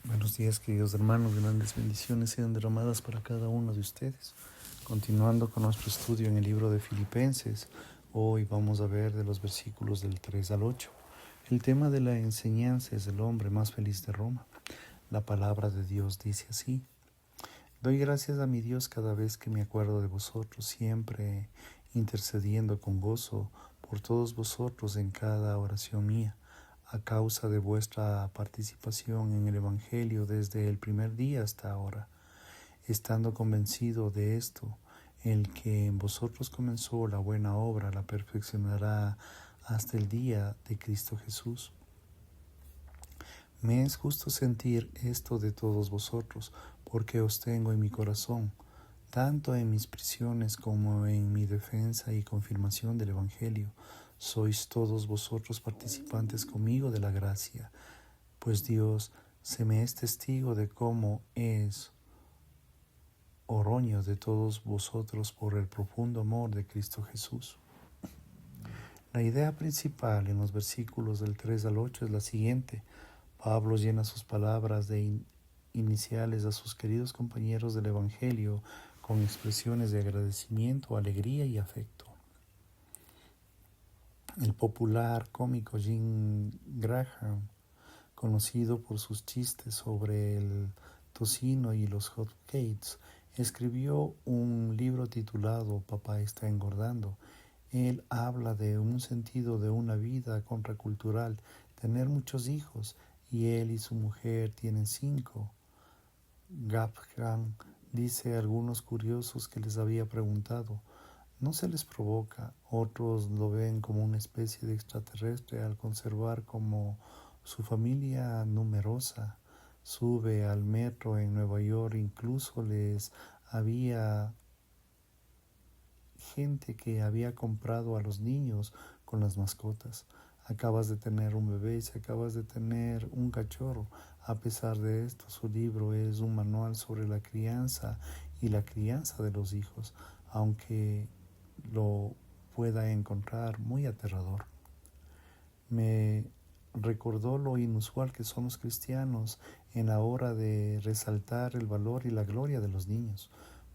Buenos días, queridos hermanos. Grandes bendiciones sean derramadas para cada uno de ustedes. Continuando con nuestro estudio en el libro de Filipenses, hoy vamos a ver de los versículos del 3 al 8. El tema de la enseñanza es el hombre más feliz de Roma. La palabra de Dios dice así: Doy gracias a mi Dios cada vez que me acuerdo de vosotros, siempre intercediendo con gozo por todos vosotros en cada oración mía, a causa de vuestra participación en el Evangelio desde el primer día hasta ahora, estando convencido de esto: el que en vosotros comenzó la buena obra la perfeccionará hasta el día de Cristo Jesús. Me es justo sentir esto de todos vosotros, porque os tengo en mi corazón, tanto en mis prisiones como en mi defensa y confirmación del Evangelio. Sois todos vosotros participantes conmigo de la gracia, pues Dios se me es testigo de cómo es oroño de todos vosotros por el profundo amor de Cristo Jesús. La idea principal en los versículos del 3 al 8 es la siguiente. Pablo llena sus palabras de iniciales a sus queridos compañeros del Evangelio con expresiones de agradecimiento, alegría y afecto. El popular cómico Jim Graham, conocido por sus chistes sobre el tocino y los hot cakes, escribió un libro titulado Papá está engordando. Él habla de un sentido de una vida contracultural, tener muchos hijos, y él y su mujer tienen 5. Gaphan dice a algunos curiosos que les había preguntado: ¿no se les provoca? Otros lo ven como una especie de extraterrestre al conservar como su familia numerosa. Sube al metro en Nueva York, incluso les había gente que había comprado a los niños con las mascotas. Acabas de tener un bebé, si acabas de tener un cachorro. A pesar de esto, su libro es un manual sobre la crianza y la crianza de los hijos, aunque lo pueda encontrar muy aterrador. Me recordó lo inusual que son los cristianos en la hora de resaltar el valor y la gloria de los niños.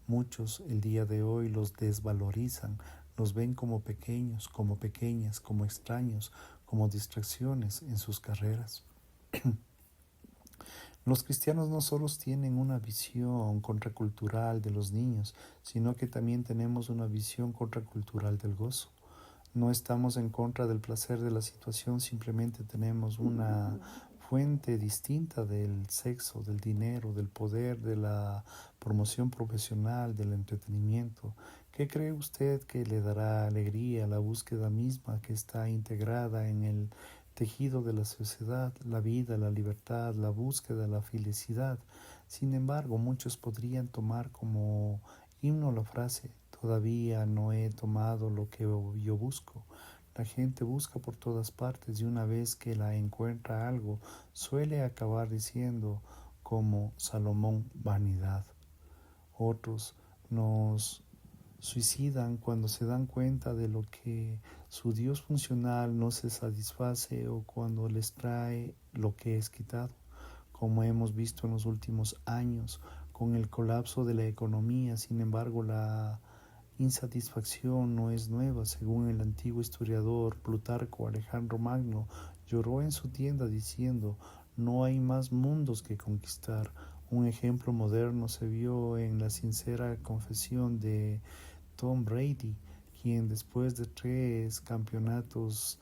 Muchos el día de hoy los desvalorizan, los ven como pequeños, como pequeñas, como extraños, como distracciones en sus carreras. Los cristianos no solo tienen una visión contracultural de los niños, sino que también tenemos una visión contracultural del gozo. No estamos en contra del placer de la situación, simplemente tenemos una fuente distinta del sexo, del dinero, del poder, de la promoción profesional, del entretenimiento. ¿Qué cree usted que le dará alegría a la búsqueda misma que está integrada en el tejido de la sociedad, la vida, la libertad, la búsqueda, la felicidad? Sin embargo, muchos podrían tomar como himno la frase: todavía no he tomado lo que yo busco. La gente busca por todas partes y una vez que la encuentra algo, suele acabar diciendo, como Salomón, vanidad. Otros nos suicidan cuando se dan cuenta de lo que su Dios funcional no se satisface o cuando les trae lo que es quitado, como hemos visto en los últimos años con el colapso de la economía. Sin embargo, la insatisfacción no es nueva. Según el antiguo historiador Plutarco, Alejandro Magno lloró en su tienda diciendo: no hay más mundos que conquistar. Un ejemplo moderno se vio en la sincera confesión de Tom Brady, quien después de 3 campeonatos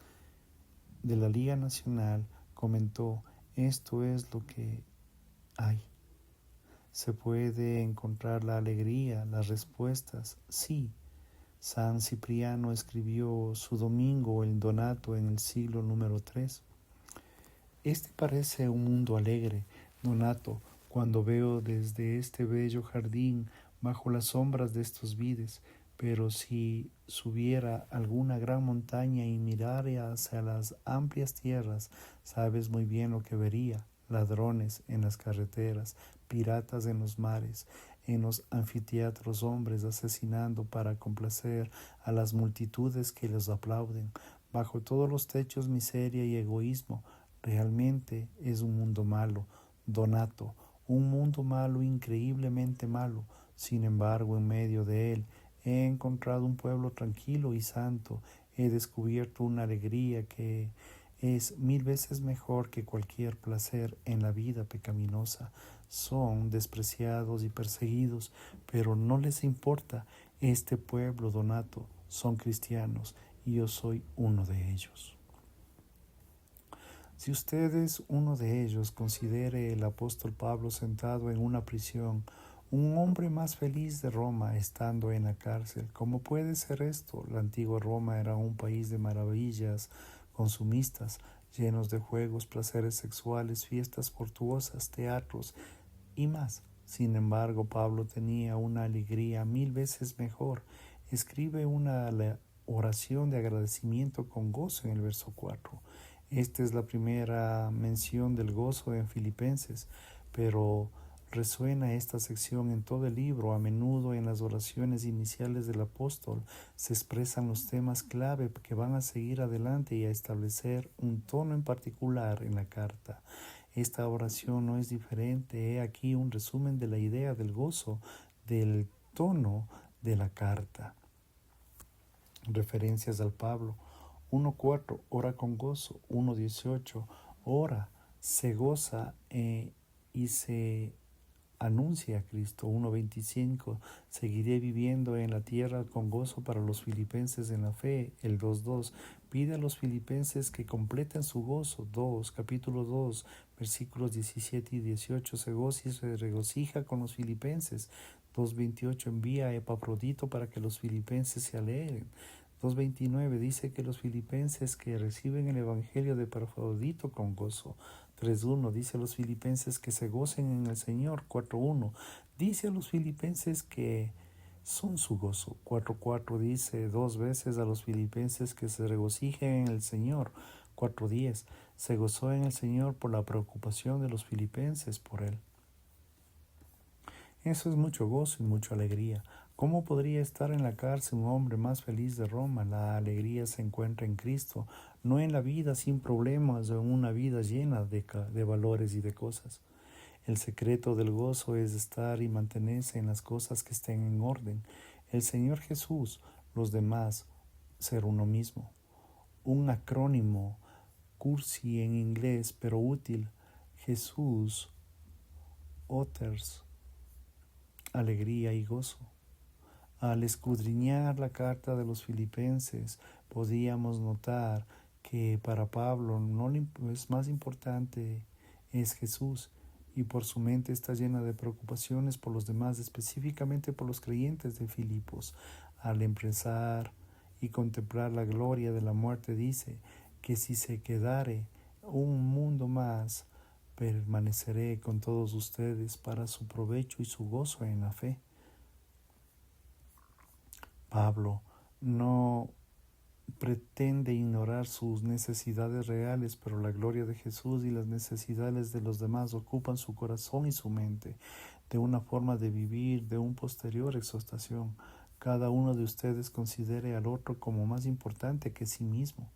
de la Liga Nacional comentó: esto es lo que hay. ¿Se puede encontrar la alegría? Las respuestas: sí. San Cipriano escribió su Domingo el Donato en el siglo número 3. Este parece un mundo alegre, Donato, cuando veo desde este bello jardín bajo las sombras de estos vides, pero si subiera alguna gran montaña y mirara hacia las amplias tierras, sabes muy bien lo que vería: ladrones en las carreteras, piratas en los mares, en los anfiteatros hombres asesinando para complacer a las multitudes que les aplauden. Bajo todos los techos miseria y egoísmo. Realmente es un mundo malo, Donato, un mundo malo, increíblemente malo. Sin embargo, en medio de él he encontrado un pueblo tranquilo y santo. He descubierto una alegría que es 1000 veces mejor que cualquier placer en la vida pecaminosa. Son despreciados y perseguidos, pero no les importa. Este pueblo, Donato, son cristianos y yo soy uno de ellos. Si usted es uno de ellos, considere el apóstol Pablo sentado en una prisión, un hombre más feliz de Roma estando en la cárcel. ¿Cómo puede ser esto? La antigua Roma era un país de maravillas consumistas, llenos de juegos, placeres sexuales, fiestas portuosas, teatros y más. Sin embargo, Pablo tenía una alegría 1000 veces mejor. Escribe una oración de agradecimiento con gozo en el verso 4. Esta es la primera mención del gozo en Filipenses, pero resuena esta sección en todo el libro. A menudo en las oraciones iniciales del apóstol se expresan los temas clave que van a seguir adelante y a establecer un tono en particular en la carta. Esta oración no es diferente. He aquí un resumen de la idea del gozo, del tono de la carta. Referencias al Pablo. 1.4, ora con gozo. 1.18, ora, se goza y se anuncia a Cristo. 1.25, seguiré viviendo en la tierra con gozo para los filipenses en la fe. El 2.2, pide a los filipenses que completen su gozo. Capítulo 2, versículos 17 y 18, se goza y se regocija con los filipenses. 2.28, envía a Epafrodito para que los filipenses se alegren. 2.29 dice que los filipenses que reciben el evangelio de Epafrodito con gozo. 3.1 dice a los filipenses que se gocen en el Señor. 4.1 dice a los filipenses que son su gozo. 4.4 dice 2 veces a los filipenses que se regocijen en el Señor. 4.10 se gozó en el Señor por la preocupación de los filipenses por él. Eso es mucho gozo y mucha alegría. ¿Cómo podría estar en la cárcel un hombre más feliz de Roma? La alegría se encuentra en Cristo, no en la vida sin problemas o en una vida llena de valores y de cosas. El secreto del gozo es estar y mantenerse en las cosas que estén en orden. El Señor Jesús, los demás, ser uno mismo. Un acrónimo, cursi en inglés, pero útil. Jesús, others, alegría y gozo. Al escudriñar la carta de los filipenses, podíamos notar que para Pablo no es más importante es Jesús, y por su mente está llena de preocupaciones por los demás, específicamente por los creyentes de Filipos. Al empezar y contemplar la gloria de la muerte, dice que si se quedare un mundo más, permaneceré con todos ustedes para su provecho y su gozo en la fe. Pablo no pretende ignorar sus necesidades reales, pero la gloria de Jesús y las necesidades de los demás ocupan su corazón y su mente de una forma de vivir, de una posterior exhortación. Cada uno de ustedes considere al otro como más importante que sí mismo.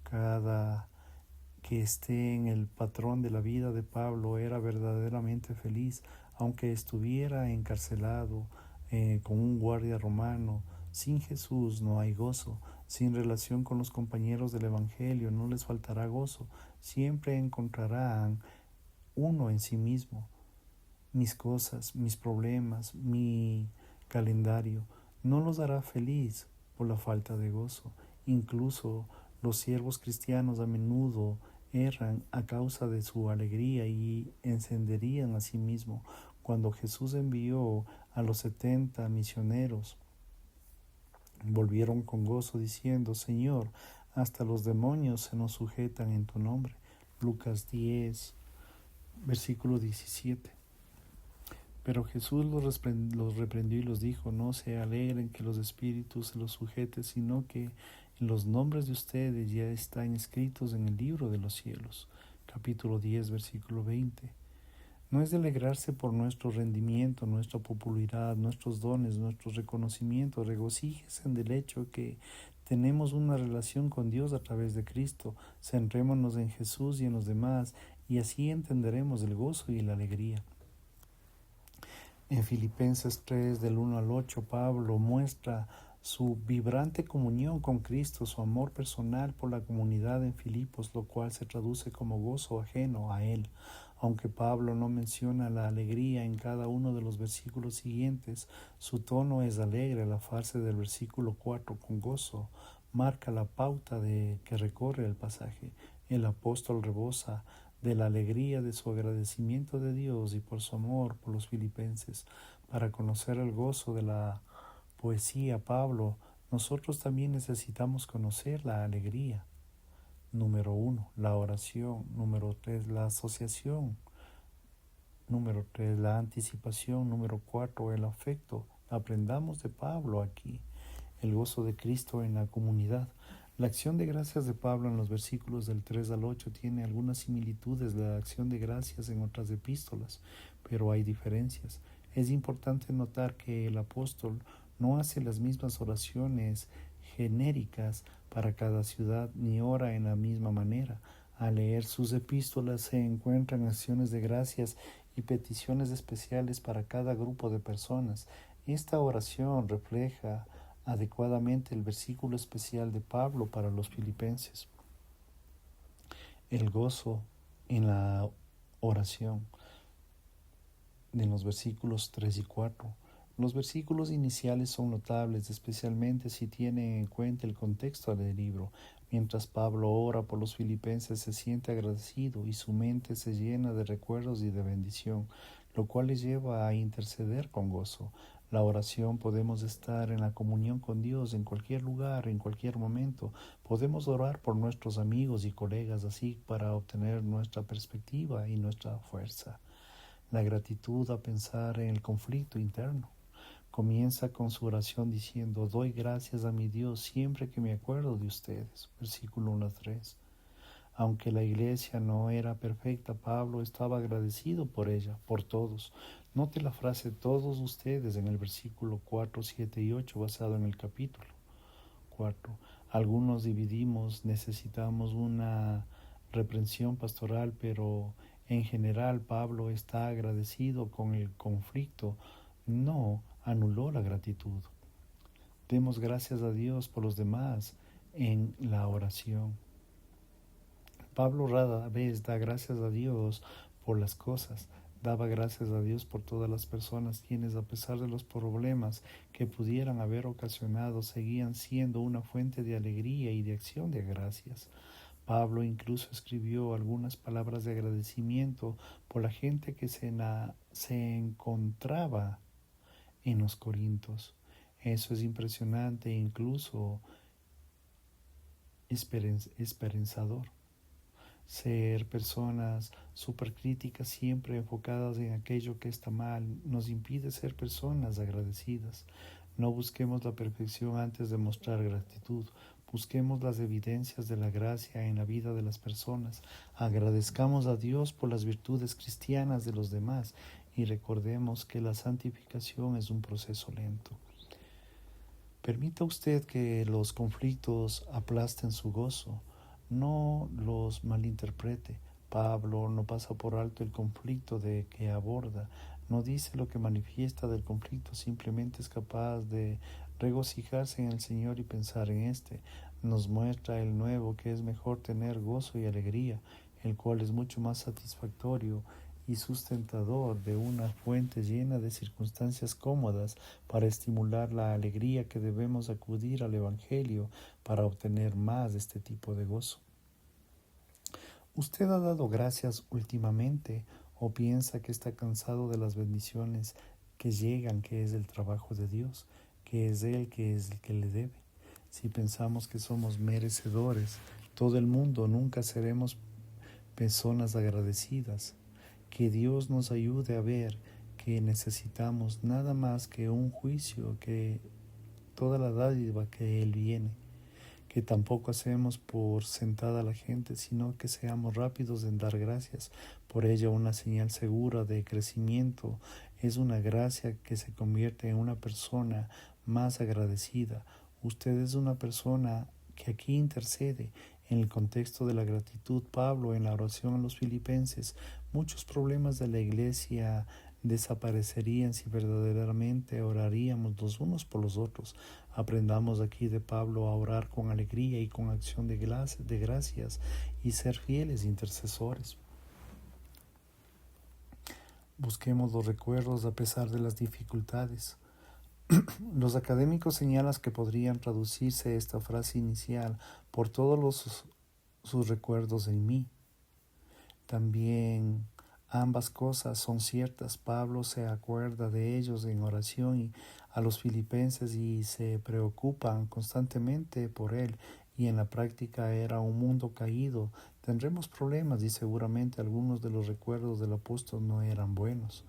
Cada que esté en el patrón de la vida de Pablo era verdaderamente feliz, aunque estuviera encarcelado con un guardia romano. Sin Jesús no hay gozo. Sin relación con los compañeros del Evangelio no les faltará gozo. Siempre encontrarán uno en sí mismo. Mis cosas, mis problemas, mi calendario no los hará feliz por la falta de gozo. Incluso los siervos cristianos a menudo erran a causa de su alegría y encenderían a sí mismo. Cuando Jesús envió a los 70 misioneros, volvieron con gozo diciendo: Señor, hasta los demonios se nos sujetan en tu nombre. Lucas 10, versículo 17. Pero Jesús los reprendió y los dijo: no se alegren que los espíritus se los sujeten, sino que los nombres de ustedes ya están escritos en el libro de los cielos. Capítulo 10, versículo 20. No es de alegrarse por nuestro rendimiento, nuestra popularidad, nuestros dones, nuestros reconocimientos. Regocíjense del hecho que tenemos una relación con Dios a través de Cristo. Centrémonos en Jesús y en los demás y así entenderemos el gozo y la alegría. En Filipenses 3, del 1 al 8, Pablo muestra su vibrante comunión con Cristo, su amor personal por la comunidad en Filipos, lo cual se traduce como gozo ajeno a Él. Aunque Pablo no menciona la alegría en cada uno de los versículos siguientes, su tono es alegre. La frase del versículo 4, con gozo, marca la pauta que recorre el pasaje. El apóstol rebosa de la alegría de su agradecimiento de Dios y por su amor por los filipenses. Para conocer el gozo de la poesía, Pablo, nosotros también necesitamos conocer la alegría. Número 1, la oración. Número 3, la asociación. Número 3, la anticipación. Número 4, el afecto. Aprendamos de Pablo aquí. El gozo de Cristo en la comunidad. La acción de gracias de Pablo en los versículos del 3 al 8 tiene algunas similitudes de la acción de gracias en otras epístolas, pero hay diferencias. Es importante notar que el apóstol no hace las mismas oraciones genéricas para cada ciudad ni ora en la misma manera. Al leer sus epístolas se encuentran acciones de gracias y peticiones especiales para cada grupo de personas. Esta oración refleja adecuadamente el versículo especial de Pablo para los filipenses. El gozo en la oración de los versículos 3 y 4. Los versículos iniciales son notables, especialmente si tienen en cuenta el contexto del libro. Mientras Pablo ora por los filipenses, se siente agradecido y su mente se llena de recuerdos y de bendición, lo cual le lleva a interceder con gozo. La oración, podemos estar en la comunión con Dios en cualquier lugar, en cualquier momento. Podemos orar por nuestros amigos y colegas así para obtener nuestra perspectiva y nuestra fuerza. La gratitud a pensar en el conflicto interno. Comienza con su oración diciendo: doy gracias a mi Dios siempre que me acuerdo de ustedes. Versículo 1 a 3. Aunque la iglesia no era perfecta, Pablo estaba agradecido por ella, por todos. Note la frase todos ustedes en el versículo 4, 7 y 8 basado en el capítulo 4. Algunos dividimos, necesitamos una reprensión pastoral, pero en general Pablo está agradecido con el conflicto, no anuló la gratitud. Demos gracias a Dios por los demás en la oración. Pablo rara vez da gracias a Dios por las cosas. Daba gracias a Dios por todas las personas quienes, a pesar de los problemas que pudieran haber ocasionado, seguían siendo una fuente de alegría y de acción de gracias. Pablo incluso escribió algunas palabras de agradecimiento por la gente que se encontraba en los Corintios. Eso es impresionante e incluso esperanzador. Ser personas supercríticas, siempre enfocadas en aquello que está mal, nos impide ser personas agradecidas. No busquemos la perfección antes de mostrar gratitud. Busquemos las evidencias de la gracia en la vida de las personas. Agradezcamos a Dios por las virtudes cristianas de los demás y recordemos que la santificación es un proceso lento. Permita usted que los conflictos aplasten su gozo. No los malinterprete. Pablo no pasa por alto el conflicto de que aborda. No dice lo que manifiesta del conflicto, simplemente es capaz de regocijarse en el Señor y pensar en este. Nos muestra el nuevo que es mejor tener gozo y alegría, el cual es mucho más satisfactorio y sustentador de una fuente llena de circunstancias cómodas para estimular la alegría que debemos acudir al Evangelio para obtener más de este tipo de gozo. ¿Usted ha dado gracias últimamente o piensa que está cansado de las bendiciones que llegan, que es el trabajo de Dios, que es Él que es el que le debe? Si pensamos que somos merecedores, todo el mundo nunca seremos personas agradecidas. Que Dios nos ayude a ver que necesitamos nada más que un juicio, que toda la dádiva que Él viene, que tampoco hacemos por sentada a la gente, sino que seamos rápidos en dar gracias. Por ello, una señal segura de crecimiento es una gracia que se convierte en una persona más agradecida. Usted es una persona que aquí intercede En el contexto de la gratitud, Pablo, en la oración a los filipenses, muchos problemas de la iglesia desaparecerían si verdaderamente oraríamos los unos por los otros. Aprendamos aquí de Pablo a orar con alegría y con acción de gracias y ser fieles intercesores. Busquemos los recuerdos a pesar de las dificultades. Los académicos señalan que podrían traducirse esta frase inicial por todos sus recuerdos en mí. También ambas cosas son ciertas. Pablo se acuerda de ellos en oración y a los filipenses y se preocupan constantemente por él, y en la práctica era un mundo caído. Tendremos problemas y seguramente algunos de los recuerdos del apóstol no eran buenos.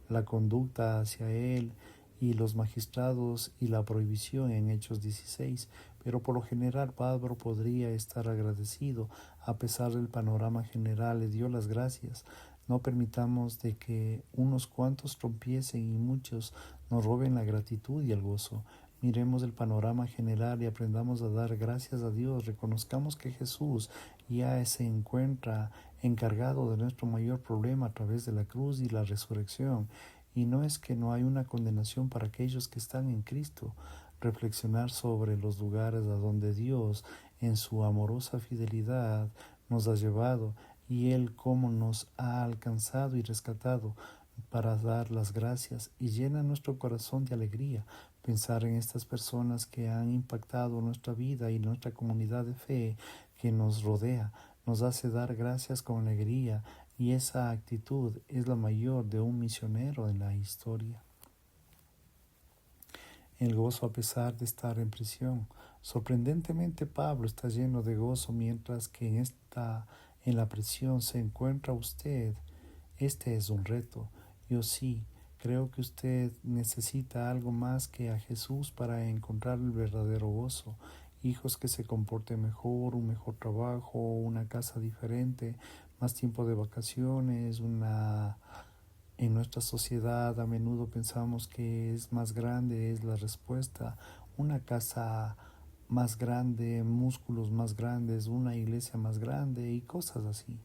La conducta hacia él y los magistrados y la prohibición en Hechos 16, pero por lo general Pablo podría estar agradecido. A pesar del panorama general, le dio las gracias. No permitamos de que unos cuantos tropiecen y muchos nos roben la gratitud y el gozo. Miremos el panorama general y aprendamos a dar gracias a Dios. Reconozcamos que Jesús ya se encuentra encargado de nuestro mayor problema a través de la cruz y la resurrección. Y no es que no hay una condenación para aquellos que están en Cristo. Reflexionar sobre los lugares a donde Dios, en su amorosa fidelidad, nos ha llevado y Él cómo nos ha alcanzado y rescatado, para dar las gracias, y llena nuestro corazón de alegría. Pensar en estas personas que han impactado nuestra vida y nuestra comunidad de fe que nos rodea nos hace dar gracias con alegría, y esa actitud es la mayor de un misionero en la historia. El gozo a pesar de estar en prisión. Sorprendentemente, Pablo está lleno de gozo mientras que en la prisión se encuentra usted. Este es un reto. Yo sí creo que usted necesita algo más que a Jesús para encontrar el verdadero gozo. Hijos que se comporten mejor, un mejor trabajo, una casa diferente, más tiempo de vacaciones, En nuestra sociedad a menudo pensamos que es más grande, es la respuesta. Una casa más grande, músculos más grandes, una iglesia más grande y cosas así.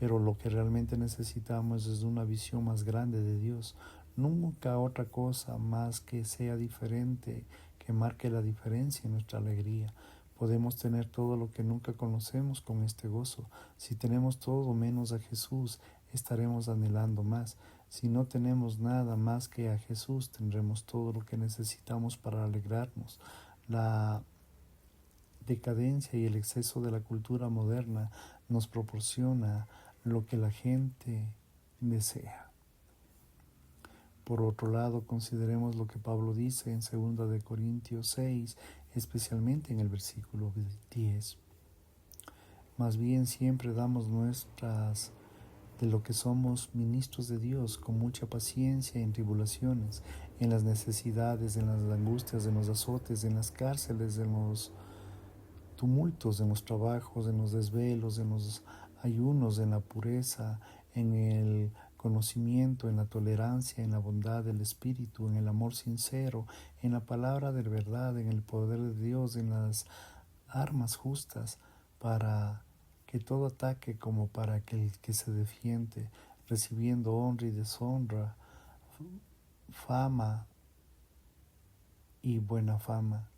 Pero lo que realmente necesitamos es una visión más grande de Dios. Nunca otra cosa más que sea diferente, que marque la diferencia en nuestra alegría. Podemos tener todo lo que nunca conocemos con este gozo. Si tenemos todo menos a Jesús, estaremos anhelando más. Si no tenemos nada más que a Jesús, tendremos todo lo que necesitamos para alegrarnos. La decadencia y el exceso de la cultura moderna nos proporciona lo que la gente desea. Por otro lado, consideremos lo que Pablo dice en 2 de Corintios 6, especialmente en el versículo 10. Más bien siempre damos muestras de lo que somos ministros de Dios con mucha paciencia en tribulaciones, en las necesidades, en las angustias, en los azotes, en las cárceles, en los tumultos, en los trabajos, en los desvelos, en los ayunos, en la pureza, en el conocimiento, en la tolerancia, en la bondad del Espíritu, en el amor sincero, en la palabra de verdad, en el poder de Dios, en las armas justas, para que todo ataque como para aquel que se defiende, recibiendo honra y deshonra, fama y buena fama.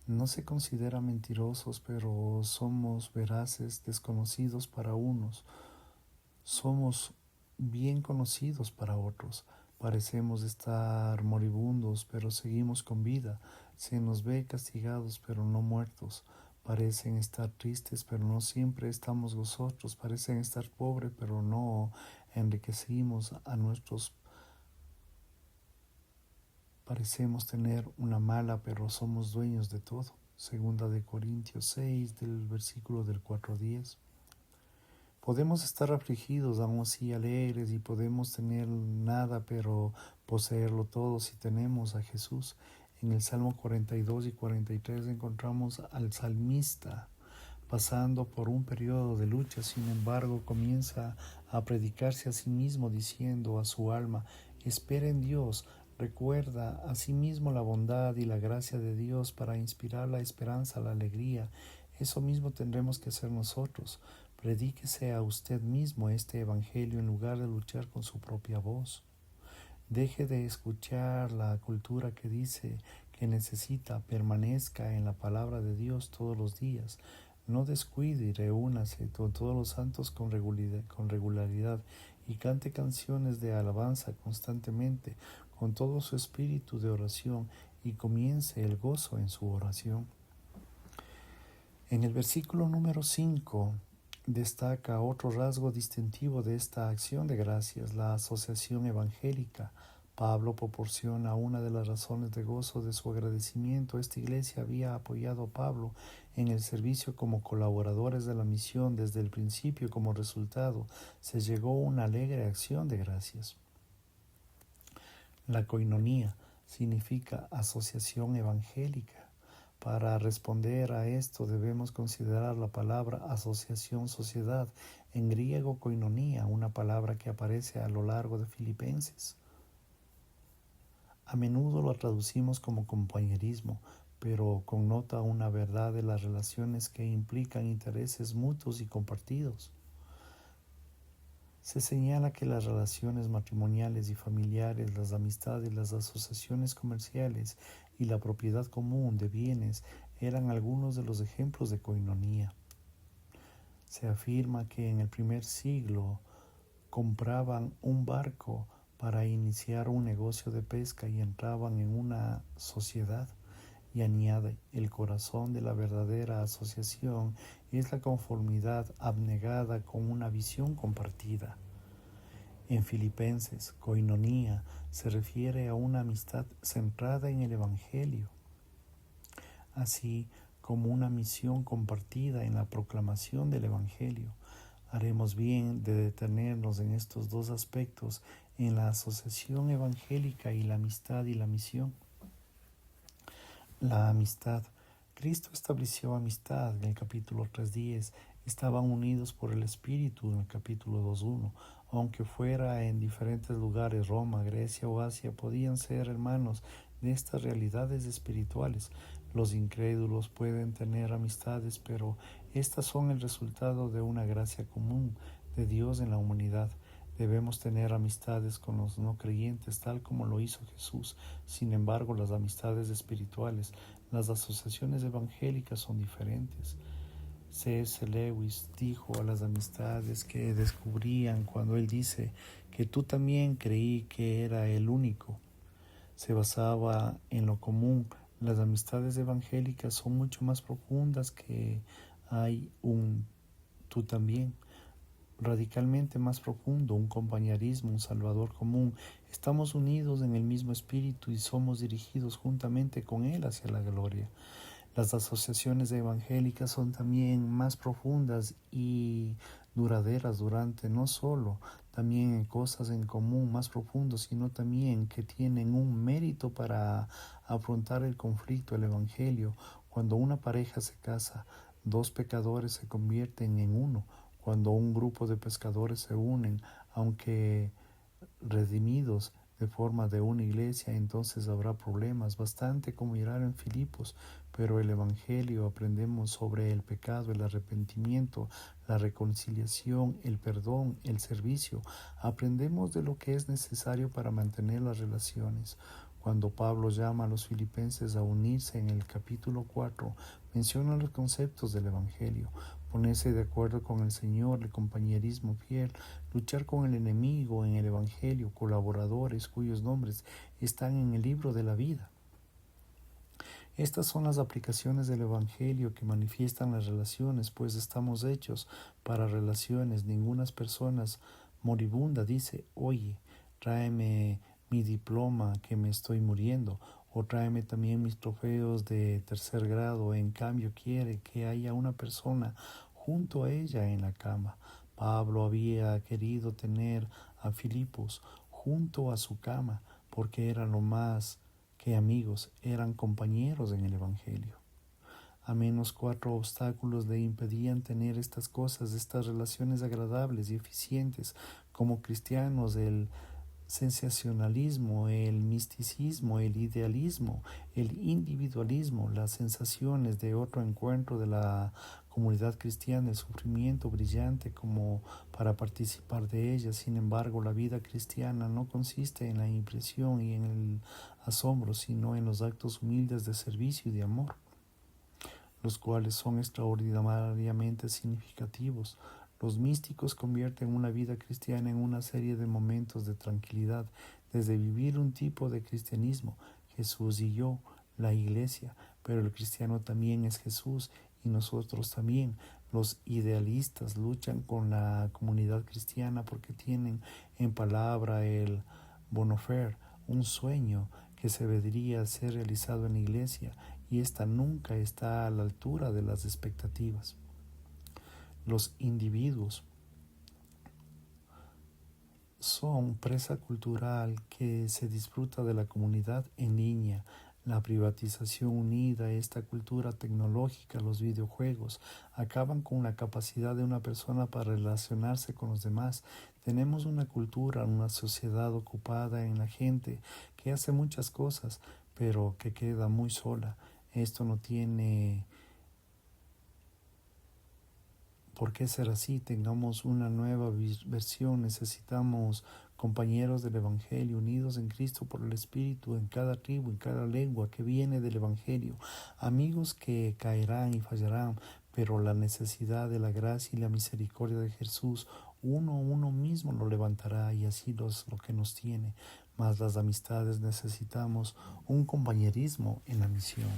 No se considera mentirosos, pero somos veraces, desconocidos para unos. Somos bien conocidos para otros. Parecemos estar moribundos, pero seguimos con vida. Se nos ve castigados, pero no muertos. Parecen estar tristes, pero no siempre estamos gozosos. Parecen estar pobres, pero no enriquecimos a nuestros. Parecemos tener una mala, pero somos dueños de todo. 2 Corintios 6, del versículo del 4 al 10. Podemos estar afligidos, aún así alegres, y podemos tener nada, pero poseerlo todo si tenemos a Jesús. En el Salmo 42 y 43 encontramos al salmista pasando por un periodo de lucha. Sin embargo, comienza a predicarse a sí mismo, diciendo a su alma: espera en Dios. Recuerda a sí mismo la bondad y la gracia de Dios para inspirar la esperanza, la alegría. Eso mismo tendremos que hacer nosotros. Predíquese a usted mismo este evangelio en lugar de luchar con su propia voz. Deje de escuchar la cultura que dice que necesita, permanezca en la palabra de Dios todos los días. No descuide y reúnase con todos los santos con regularidad y cante canciones de alabanza constantemente con todo su espíritu de oración y comience el gozo en su oración. En el versículo número 5 destaca otro rasgo distintivo de esta acción de gracias, la asociación evangélica. Pablo proporciona una de las razones de gozo de su agradecimiento. Esta iglesia había apoyado a Pablo en el servicio como colaboradores de la misión desde el principio. Como resultado, se llegó a una alegre acción de gracias. La koinonía significa asociación evangélica. Para responder a esto debemos considerar la palabra asociación, sociedad, en griego koinonía, una palabra que aparece a lo largo de Filipenses. A menudo lo traducimos como compañerismo, pero connota una verdad de las relaciones que implican intereses mutuos y compartidos. Se señala que las relaciones matrimoniales y familiares, las amistades, las asociaciones comerciales y la propiedad común de bienes eran algunos de los ejemplos de koinonía. Se afirma que en el primer siglo compraban un barco para iniciar un negocio de pesca y entraban en una sociedad. Y añade, el corazón de la verdadera asociación es la conformidad abnegada con una visión compartida. En Filipenses, koinonía se refiere a una amistad centrada en el Evangelio, así como una misión compartida en la proclamación del Evangelio. Haremos bien de detenernos en estos dos aspectos, en la asociación evangélica y la amistad y la misión. La amistad. Cristo estableció amistad en el capítulo 3:10. Estaban unidos por el Espíritu en el capítulo 2:1. Aunque fuera en diferentes lugares, Roma, Grecia o Asia, podían ser hermanos de estas realidades espirituales. Los incrédulos pueden tener amistades, pero estas son el resultado de una gracia común de Dios en la humanidad. Debemos tener amistades con los no creyentes, tal como lo hizo Jesús. Sin embargo, las amistades espirituales, las asociaciones evangélicas son diferentes. C.S. Lewis dijo a las amistades que descubrían cuando él dice que tú también creí que era el único. Se basaba en lo común. Las amistades evangélicas son mucho más profundas que hay un tú también. Radicalmente más profundo, un compañerismo, un salvador común. Estamos unidos en el mismo espíritu y somos dirigidos juntamente con él hacia la gloria. Las asociaciones evangélicas son también más profundas y duraderas durante no solo también en cosas en común más profundos, sino también que tienen un mérito para afrontar el conflicto, el evangelio. Cuando una pareja se casa, dos pecadores se convierten en uno. Cuando un grupo de pescadores se unen, aunque redimidos de forma de una iglesia, entonces habrá problemas, bastante como mirar en Filipos, pero el Evangelio aprendemos sobre el pecado, el arrepentimiento, la reconciliación, el perdón, el servicio. Aprendemos de lo que es necesario para mantener las relaciones. Cuando Pablo llama a los filipenses a unirse en el capítulo 4, menciona los conceptos del Evangelio: ponerse de acuerdo con el Señor, el compañerismo fiel, luchar con el enemigo en el Evangelio, colaboradores cuyos nombres están en el libro de la vida. Estas son las aplicaciones del Evangelio que manifiestan las relaciones, pues estamos hechos para relaciones. Ninguna persona moribunda dice: oye, tráeme mi diploma que me estoy muriendo, o tráeme también mis trofeos de tercer grado. En cambio, quiere que haya una persona junto a ella en la cama. Pablo había querido tener a Filipos junto a su cama, porque era lo más que amigos, eran compañeros en el Evangelio. A menos 4 obstáculos le impedían tener estas cosas, estas relaciones agradables y eficientes. Como cristianos, el sensacionalismo, el misticismo, el idealismo, el individualismo, las sensaciones de otro encuentro de la comunidad cristiana, el sufrimiento brillante como para participar de ella. Sin embargo, la vida cristiana no consiste en la impresión y en el asombro, sino en los actos humildes de servicio y de amor, los cuales son extraordinariamente significativos. Los místicos convierten una vida cristiana en una serie de momentos de tranquilidad, desde vivir un tipo de cristianismo, Jesús y yo, la iglesia, pero el cristiano también es Jesús y nosotros también. Los idealistas luchan con la comunidad cristiana porque tienen en palabra el bon faire, un sueño que se debería ser realizado en la iglesia, y esta nunca está a la altura de las expectativas. Los individuos son presa cultural que se disfruta de la comunidad en línea. La privatización unida a esta cultura tecnológica, los videojuegos, acaban con la capacidad de una persona para relacionarse con los demás. Tenemos una cultura, una sociedad ocupada en la gente que hace muchas cosas, pero que queda muy sola. Esto no tiene por qué ser así. Tengamos una nueva versión. Necesitamos compañeros del Evangelio, unidos en Cristo por el Espíritu, en cada tribu, en cada lengua que viene del Evangelio. Amigos que caerán y fallarán, pero la necesidad de la gracia y la misericordia de Jesús, uno mismo lo levantará, y así lo que nos tiene. Mas las amistades necesitamos un compañerismo en la misión.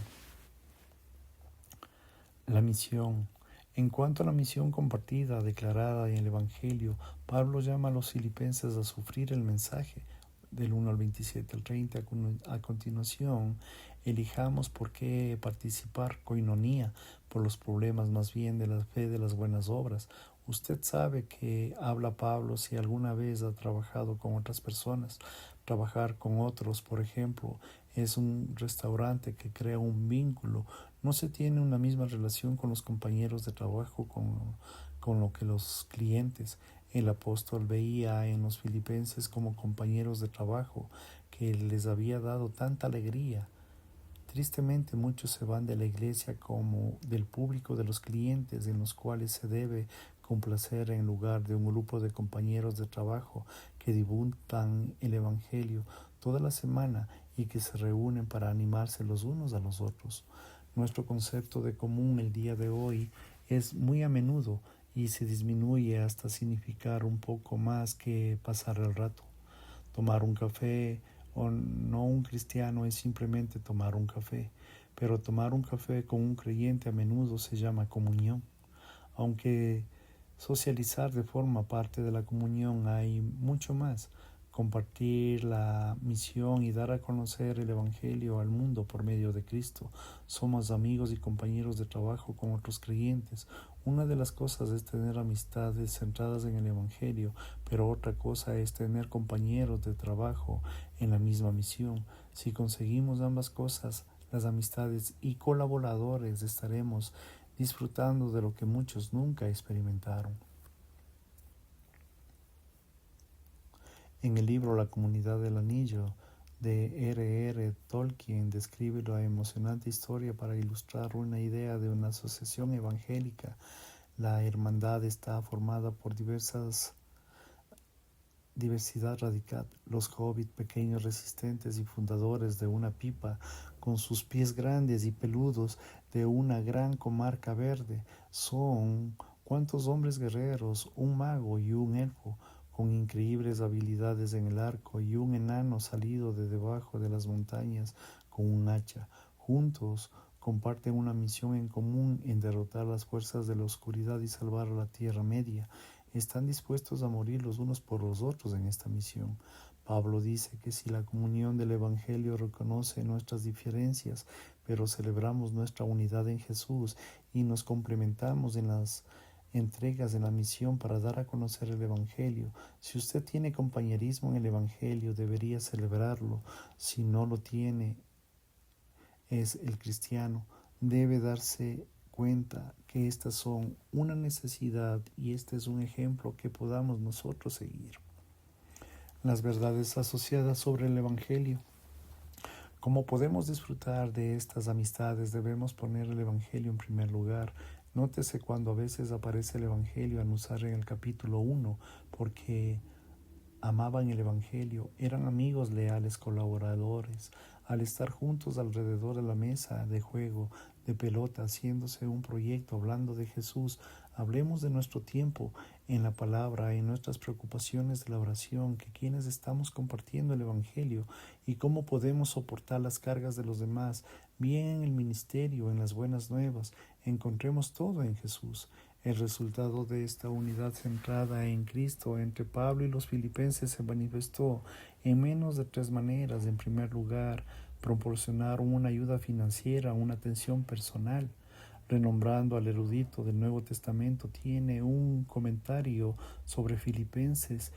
La misión. En cuanto a la misión compartida, declarada en el Evangelio, Pablo llama a los filipenses a sufrir el mensaje del 1 al 27 al 30. A continuación, elijamos por qué participar, koinonía, por los problemas más bien de la fe de las buenas obras. Usted sabe que habla Pablo si alguna vez ha trabajado con otras personas. Trabajar con otros, por ejemplo, es un restaurante que crea un vínculo. No se tiene una misma relación con los compañeros de trabajo con lo que los clientes. El apóstol veía en los filipenses como compañeros de trabajo que les había dado tanta alegría. Tristemente muchos se van de la iglesia como del público de los clientes, en los cuales se debe complacer, en lugar de un grupo de compañeros de trabajo que divulgan el Evangelio toda la semana y que se reúnen para animarse los unos a los otros. Nuestro concepto de común el día de hoy es muy a menudo y se disminuye hasta significar un poco más que pasar el rato. Tomar un café o no un cristiano es simplemente tomar un café, pero tomar un café con un creyente a menudo se llama comunión. Aunque socializar de forma parte de la comunión, hay mucho más. Compartir la misión y dar a conocer el Evangelio al mundo por medio de Cristo. Somos amigos y compañeros de trabajo con otros creyentes. Una de las cosas es tener amistades centradas en el Evangelio, pero otra cosa es tener compañeros de trabajo en la misma misión. Si conseguimos ambas cosas, las amistades y colaboradores, estaremos disfrutando de lo que muchos nunca experimentaron. En el libro La Comunidad del Anillo de R.R. Tolkien describe la emocionante historia para ilustrar una idea de una asociación evangélica. La hermandad está formada por diversidad radical. Los hobbits, pequeños, resistentes y fundadores de una pipa, con sus pies grandes y peludos de una gran comarca verde, son cuantos hombres guerreros, un mago y un elfo con increíbles habilidades en el arco, y un enano salido de debajo de las montañas con un hacha. Juntos comparten una misión en común en derrotar las fuerzas de la oscuridad y salvar a la Tierra Media. Están dispuestos a morir los unos por los otros en esta misión. Pablo dice que si la comunión del Evangelio reconoce nuestras diferencias, pero celebramos nuestra unidad en Jesús y nos complementamos en las entregas en la misión para dar a conocer el Evangelio. Si usted tiene compañerismo en el Evangelio, debería celebrarlo. Si no lo tiene, es el cristiano. Debe darse cuenta que estas son una necesidad, y este es un ejemplo que podamos nosotros seguir. las verdades asociadas sobre el Evangelio. Como podemos disfrutar de estas amistades, debemos poner el Evangelio en primer lugar. Nótese cuando a veces aparece el Evangelio al usar en el capítulo 1, porque amaban el Evangelio, eran amigos leales colaboradores, al estar juntos alrededor de la mesa de juego, de pelota, haciéndose un proyecto, hablando de Jesús. Hablemos de nuestro tiempo en la palabra, en nuestras preocupaciones de la oración, que quienes estamos compartiendo el Evangelio y cómo podemos soportar las cargas de los demás, bien en el ministerio, en las buenas nuevas, encontremos todo en Jesús. El resultado de esta unidad centrada en Cristo entre Pablo y los filipenses se manifestó en menos de 3 maneras. En primer lugar, proporcionaron una ayuda financiera, una atención personal. Renombrando al erudito del Nuevo Testamento, tiene un comentario sobre Filipenses.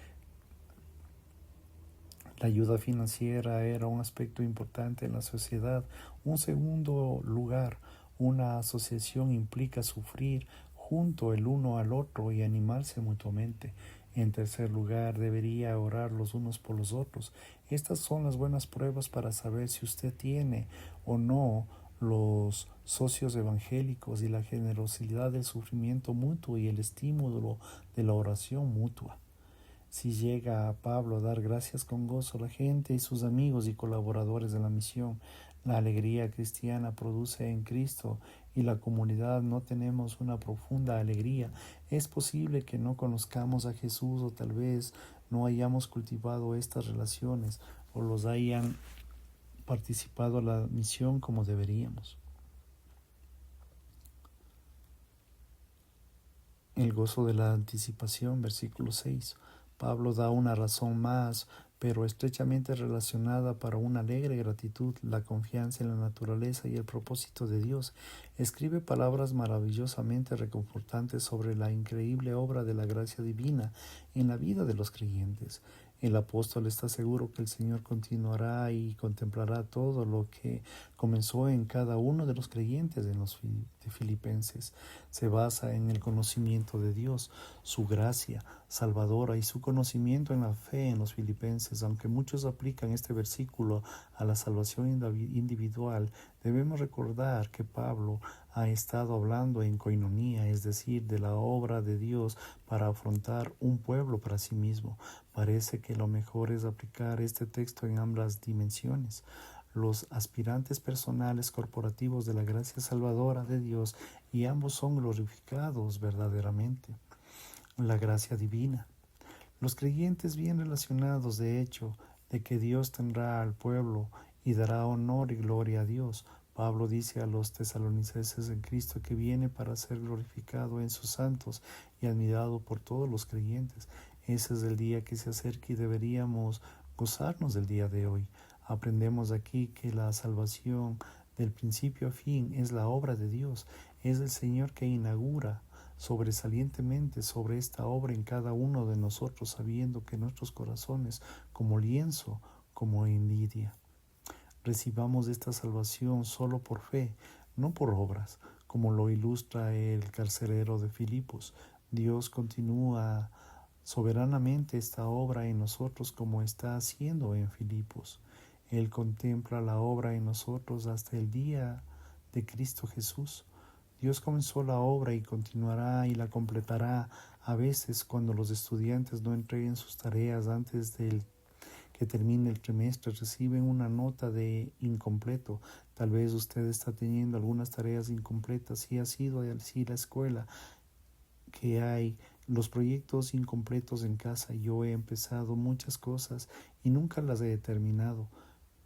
La ayuda financiera era un aspecto importante en la sociedad. En segundo lugar, una asociación implica sufrir junto el uno al otro y animarse mutuamente. En tercer lugar, debería orar los unos por los otros. Estas son las buenas pruebas para saber si usted tiene o no los socios evangélicos y la generosidad del sufrimiento mutuo y el estímulo de la oración mutua. Si llega a Pablo a dar gracias con gozo a la gente y sus amigos y colaboradores de la misión, la alegría cristiana produce en Cristo y la comunidad no tenemos una profunda alegría. Es posible que no conozcamos a Jesús o tal vez no hayamos cultivado estas relaciones o los hayan participado en la misión como deberíamos. El gozo de la anticipación, versículo 6. Pablo da una razón más, pero estrechamente relacionada para una alegre gratitud, la confianza en la naturaleza y el propósito de Dios. Escribe palabras maravillosamente reconfortantes sobre la increíble obra de la gracia divina en la vida de los creyentes. El apóstol está seguro que el Señor continuará y contemplará todo lo que comenzó en cada uno de los creyentes en los filipenses. Se basa en el conocimiento de Dios, su gracia salvadora y su conocimiento en la fe en los filipenses. Aunque muchos aplican este versículo a la salvación individual, debemos recordar que Pablo ha estado hablando en koinonía, es decir, de la obra de Dios para afrontar un pueblo para sí mismo. Parece que lo mejor es aplicar este texto en ambas dimensiones. Los aspirantes personales corporativos de la gracia salvadora de Dios, y ambos son glorificados verdaderamente. La gracia divina. Los creyentes bien relacionados, de hecho, de que Dios tendrá al pueblo y dará honor y gloria a Dios. Pablo dice a los tesalonicenses en Cristo que viene para ser glorificado en sus santos y admirado por todos los creyentes. Ese es el día que se acerca y deberíamos gozarnos del día de hoy. Aprendemos aquí que la salvación del principio a fin es la obra de Dios. Es el Señor que inaugura sobresalientemente sobre esta obra en cada uno de nosotros, sabiendo que nuestros corazones, como lienzo, como en lidia, recibamos esta salvación solo por fe, no por obras, como lo ilustra el carcelero de Filipos. Dios continúa soberanamente esta obra en nosotros como está haciendo en Filipos. Él contempla la obra en nosotros hasta el día de Cristo Jesús. Dios comenzó la obra y continuará y la completará. A veces, cuando los estudiantes no entreguen sus tareas antes del que termine el trimestre, reciben una nota de incompleto. Tal vez usted está teniendo algunas tareas incompletas y ha sido así la escuela, que hay los proyectos incompletos en casa. Yo he empezado muchas cosas y nunca las he terminado,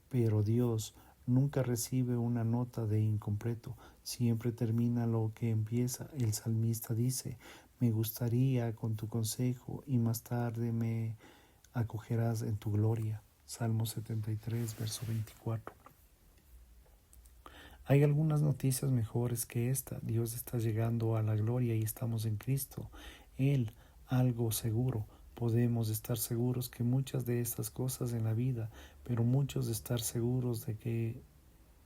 pero Dios nunca recibe una nota de incompleto, siempre termina lo que empieza. El salmista dice: me gustaría con tu consejo y más tarde me acogerás en tu gloria. Salmo 73, verso 24. Hay algunas noticias mejores que esta. Dios está llegando a la gloria y estamos en Cristo. Él, algo seguro. Podemos estar seguros que muchas de estas cosas en la vida, pero muchos de estar seguros de que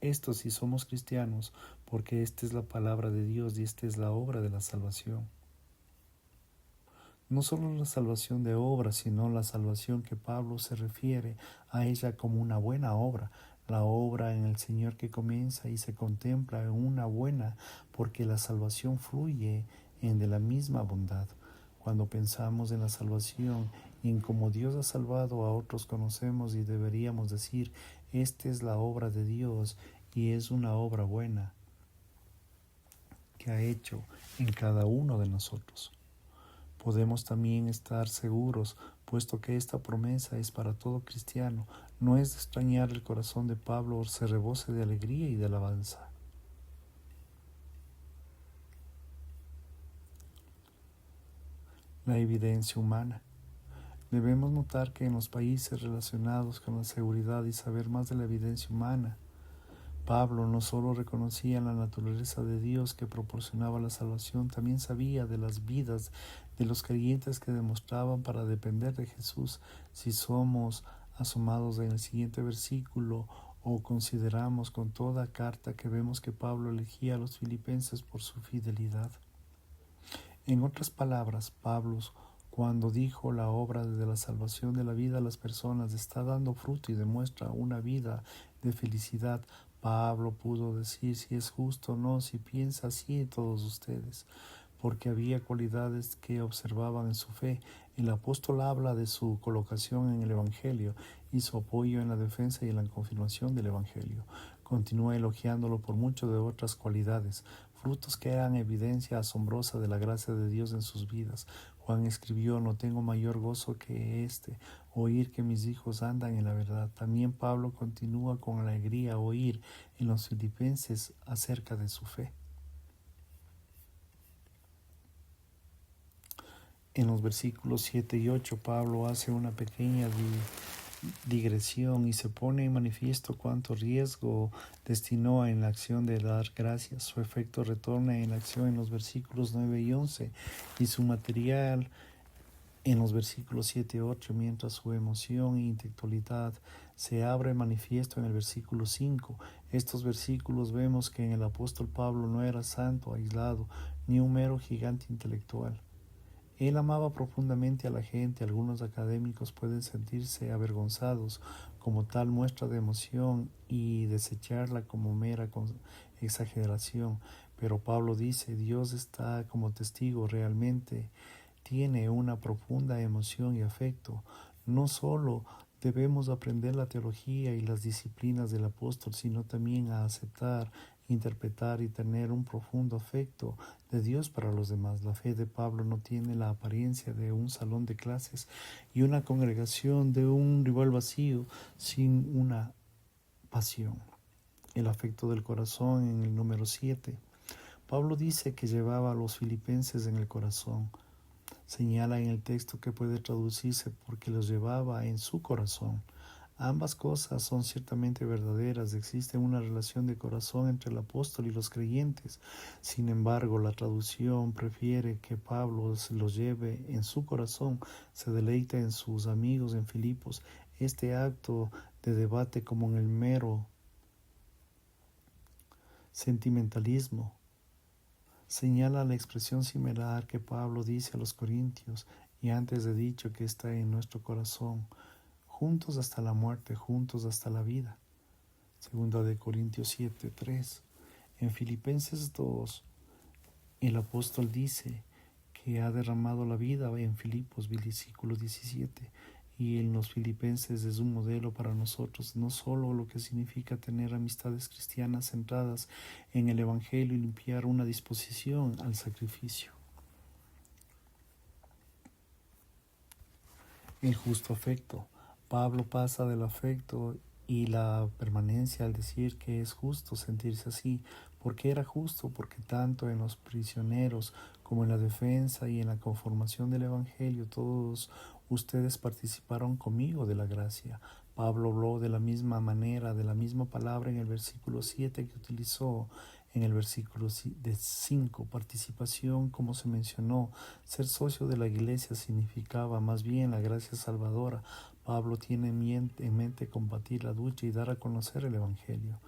esto sí somos cristianos, porque esta es la palabra de Dios y esta es la obra de la salvación. No solo la salvación de obra, sino la salvación que Pablo se refiere a ella como una buena obra, la obra en el Señor que comienza y se contempla en una buena, porque la salvación fluye en de la misma bondad. Cuando pensamos en la salvación y en cómo Dios ha salvado a otros, conocemos y deberíamos decir, esta es la obra de Dios y es una obra buena que ha hecho en cada uno de nosotros. Podemos también estar seguros, puesto que esta promesa es para todo cristiano. No es de extrañar el corazón de Pablo se rebose de alegría y de alabanza. La evidencia humana. Debemos notar que en los países relacionados con la seguridad y saber más de la evidencia humana, Pablo no solo reconocía la naturaleza de Dios que proporcionaba la salvación, también sabía de las vidas de los creyentes que demostraban para depender de Jesús. Si somos asomados en el siguiente versículo o consideramos con toda carta que vemos que Pablo elegía a los filipenses por su fidelidad. En otras palabras, Pablo, cuando dijo la obra de la salvación de la vida a las personas, está dando fruto y demuestra una vida de felicidad. Pablo pudo decir si es justo o no, si piensa así en todos ustedes, porque había cualidades que observaban en su fe. El apóstol habla de su colocación en el Evangelio y su apoyo en la defensa y en la confirmación del Evangelio. Continúa elogiándolo por muchas de otras cualidades, frutos que eran evidencia asombrosa de la gracia de Dios en sus vidas. Juan escribió, no tengo mayor gozo que oír que mis hijos andan en la verdad. También Pablo continúa con alegría oír en los filipenses acerca de su fe. En los versículos 7 y 8, Pablo hace una pequeña digresión y se pone en manifiesto cuánto riesgo destinó en la acción de dar gracias. Su efecto retorna en la acción en los versículos 9 y 11 y su material en los versículos 7 y 8, mientras su emoción e intelectualidad se abre manifiesto en el versículo 5. Estos versículos vemos que en el apóstol Pablo no era santo, aislado, ni un mero gigante intelectual. Él amaba profundamente a la gente. Algunos académicos pueden sentirse avergonzados como tal muestra de emoción y desecharla como mera exageración. Pero Pablo dice, Dios está como testigo, realmente tiene una profunda emoción y afecto. No solo debemos aprender la teología y las disciplinas del apóstol, sino también a aceptar, interpretar y tener un profundo afecto de Dios para los demás. La fe de Pablo no tiene la apariencia de un salón de clases y una congregación de un rival vacío sin una pasión. El afecto del corazón en el número 7. Pablo dice que llevaba a los filipenses en el corazón. Señala en el texto que puede traducirse porque los llevaba en su corazón. Ambas cosas son ciertamente verdaderas. Existe una relación de corazón entre el apóstol y los creyentes. Sin embargo, la traducción prefiere que Pablo los lleve en su corazón, se deleita en sus amigos en Filipos. Este acto de debate como en el mero sentimentalismo señala la expresión similar que Pablo dice a los corintios y antes he dicho que está en nuestro corazón, juntos hasta la muerte, juntos hasta la vida. Segunda de Corintios 7:3. En Filipenses 2, el apóstol dice que ha derramado la vida en Filipos, versículo 17. Y en los filipenses es un modelo para nosotros, no solo lo que significa tener amistades cristianas centradas en el Evangelio y limpiar una disposición al sacrificio. El justo afecto. Pablo pasa del afecto y la permanencia al decir que es justo sentirse así. ¿Por qué era justo? Porque tanto en los prisioneros como en la defensa y en la conformación del Evangelio todos ustedes participaron conmigo de la gracia. Pablo habló de la misma manera, de la misma palabra en el versículo 7 que utilizó en el versículo 5. Participación, como se mencionó, ser socio de la iglesia significaba más bien la gracia salvadora. Pablo tiene en mente combatir la lucha y dar a conocer el Evangelio.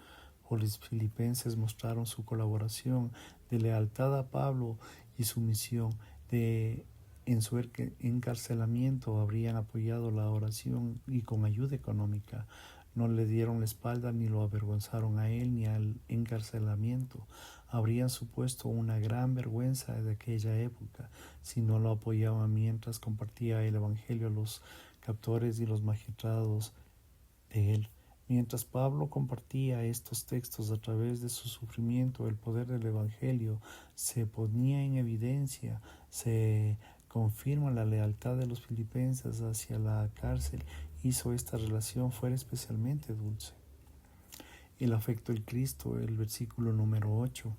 Los filipenses mostraron su colaboración de lealtad a Pablo y su misión de en su encarcelamiento habrían apoyado la oración y con ayuda económica. No le dieron la espalda ni lo avergonzaron a él ni al encarcelamiento. Habrían supuesto una gran vergüenza de aquella época si no lo apoyaban mientras compartía el Evangelio a los captores y los magistrados de él. Mientras Pablo compartía estos textos a través de su sufrimiento, el poder del Evangelio se ponía en evidencia, se confirma la lealtad de los filipenses hacia la cárcel, hizo esta relación fuera especialmente dulce. El afecto del Cristo, el versículo número 8.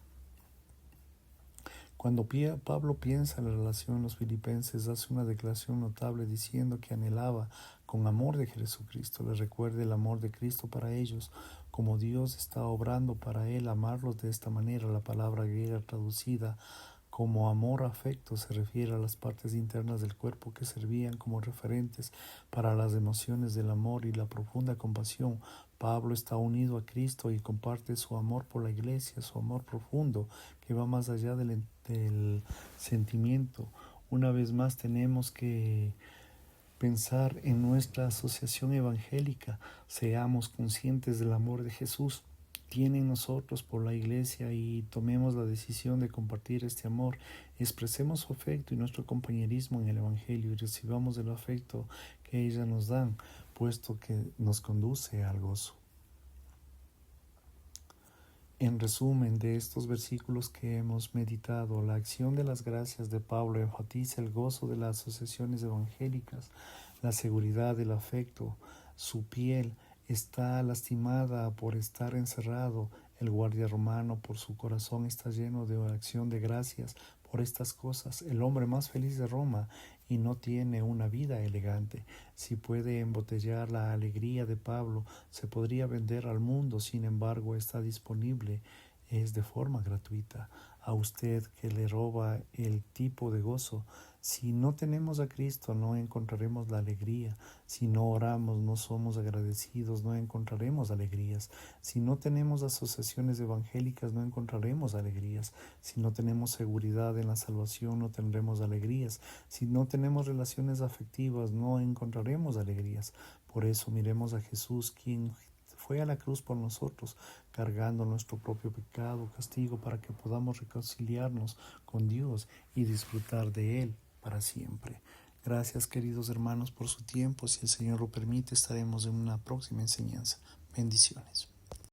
Cuando Pablo piensa en la relación de los filipenses, hace una declaración notable diciendo que anhelaba con amor de Jesucristo. Les recuerda el amor de Cristo para ellos, como Dios está obrando para él, amarlos de esta manera. La palabra griega traducida como amor o afecto se refiere a las partes internas del cuerpo que servían como referentes para las emociones del amor y la profunda compasión. Pablo está unido a Cristo y comparte su amor por la iglesia, su amor profundo que va más allá del sentimiento. Una vez más tenemos que pensar en nuestra asociación evangélica. Seamos conscientes del amor de Jesús tiene en nosotros por la iglesia y tomemos la decisión de compartir este amor. Expresemos su afecto y nuestro compañerismo en el Evangelio y recibamos el afecto que ellas nos dan, puesto que nos conduce al gozo. En resumen de estos versículos que hemos meditado, la acción de las gracias de Pablo enfatiza el gozo de las asociaciones evangélicas, la seguridad del afecto. Su piel está lastimada por estar encerrado. El guardia romano por su corazón está lleno de acción de gracias por estas cosas. El hombre más feliz de Roma y no tiene una vida elegante. Si puede embotellar la alegría de Pablo, se podría vender al mundo, sin embargo está disponible, es de forma gratuita. A usted que le roba el tipo de gozo. Si no tenemos a Cristo, no encontraremos la alegría. Si no oramos, no somos agradecidos, no encontraremos alegrías. Si no tenemos asociaciones evangélicas, no encontraremos alegrías. Si no tenemos seguridad en la salvación, no tendremos alegrías. Si no tenemos relaciones afectivas, no encontraremos alegrías. Por eso miremos a Jesús, quien fue a la cruz por nosotros, cargando nuestro propio pecado, castigo, para que podamos reconciliarnos con Dios y disfrutar de Él para siempre. Gracias, queridos hermanos, por su tiempo. Si el Señor lo permite, estaremos en una próxima enseñanza. Bendiciones.